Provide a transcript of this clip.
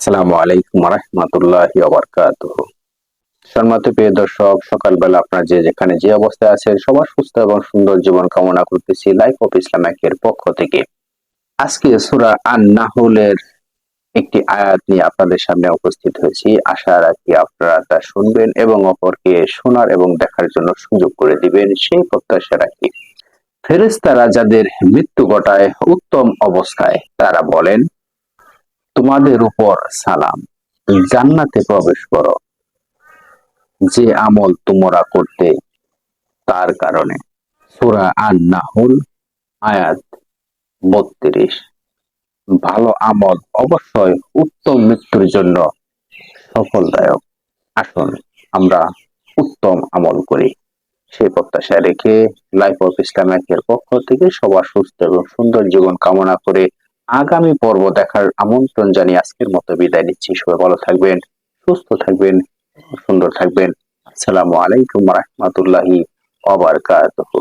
আসসালামু আলাইকুম রাহমাতুল্লাহি ওয়া বারাকাতুহু। সম্মানিত প্রিয় দর্শক, সকালবেলা আপনারা যে যেখানে যে অবস্থায় আছেন সবার সুস্থ এবং সুন্দর জীবন কামনা করতেছি লাইফ অফ ইসলাম এর পক্ষ থেকে। আজকে সূরা আন-নাহলের একটি আয়াত নিয়ে আপনাদের সামনে উপস্থিত হয়েছি। আশা রাখি আপনারা তা শুনবেন এবং অপরকে শোনার এবং দেখার জন্য সুযোগ করে দিবেন, সেই প্রত্যাশা রাখি। ফেরেশতারা যাদের মৃত্যু ঘটায় উত্তম অবস্থায় তারা বলেন, তোমাদের উপর সালাম, জান্নাতে প্রবেশ করো, যে আমল তোমরা করতে তার কারণে। সূরা আন-নাহল আয়াত ৩২। ভালো আমল অবশ্যই উত্তম মৃত্যুর জন্য সফলদায়ক। আসুন আমরা উত্তম আমল করি, সেই প্রত্যাশা রেখে লাইফ অফ ইসলাম এর পক্ষ থেকে সবার সুস্থ এবং সুন্দর জীবন কামনা করে আগামী পর্ব দেখার আমন্ত্রণ জানিয়ে আজকের মতো বিদায় নিচ্ছি। সবাই ভালো থাকবেন, সুস্থ থাকবেন, সুন্দর থাকবেন। আসসালামু আলাইকুম রাহমাতুল্লাহি ওয়া বারাকাতুহু।